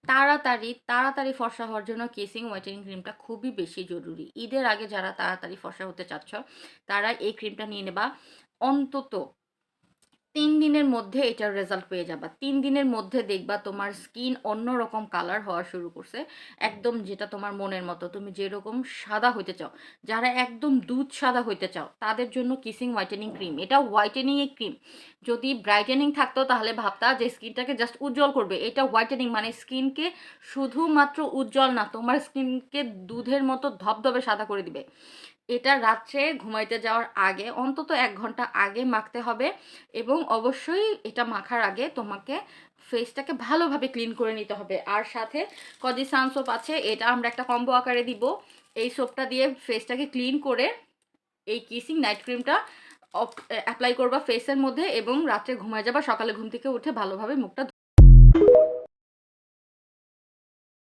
তাড়াতাড়ি ফর্সা হওয়ার জন্য কেসিং হোয়াইটেনিং ক্রিমটা খুবই বেশি জরুরি। ঈদের আগে যারা তাড়াতাড়ি ফর্সা হতে চাচ্ছ, তারা এই ক্রিমটা নিয়ে নেবা। অন্তত ৩ দিনের মধ্যে এটার রেজাল্ট পেয়ে যাবা। ৩ দিনের মধ্যে দেখবা তোমার স্কিন অন্যরকম কালার হওয়া শুরু করছে। একদম যেটা তোমার মনের মতো। তুমি যেরকম সাদা হইতে চাও, যারা একদম দুধ সাদা হইতে চাও, তাদের জন্য কিসিং হোয়াইটেনিং ক্রিম। এটা হোয়াইটেনিং এর ক্রিম। যদি ব্রাইটেনিং থাকতো তাহলে ভাবতা যে স্কিনটাকে জাস্ট উজ্জ্বল করবে। এটা হোয়াইটেনিং মানে স্কিনকে শুধুমাত্র উজ্জ্বল না, তোমার স্কিনকে দুধের মতো ধবধবে সাদা করে দিবে। এটা রাত্রে ঘুমাইতে যাওয়ার আগে অন্তত ১ ঘন্টা আগে মাখতে হবে এবং অবশ্যই এটা মাখার আগে তোমাকে ফেসটাকে ভালোভাবে ক্লিন করে নিতে হবে। আর সাথে কজি সান সোপ আছে, এটা আমরা একটা কম্বো আকারে দিব। এই সোপটা দিয়ে ফেসটাকে ক্লিন করে এই কিসিং নাইট ক্রিমটা অ্যাপ্লাই করবা ফেসের মধ্যে এবং রাত্রে ঘুমায় যাবা। সকালে ঘুম থেকে উঠে ভালোভাবে মুখটা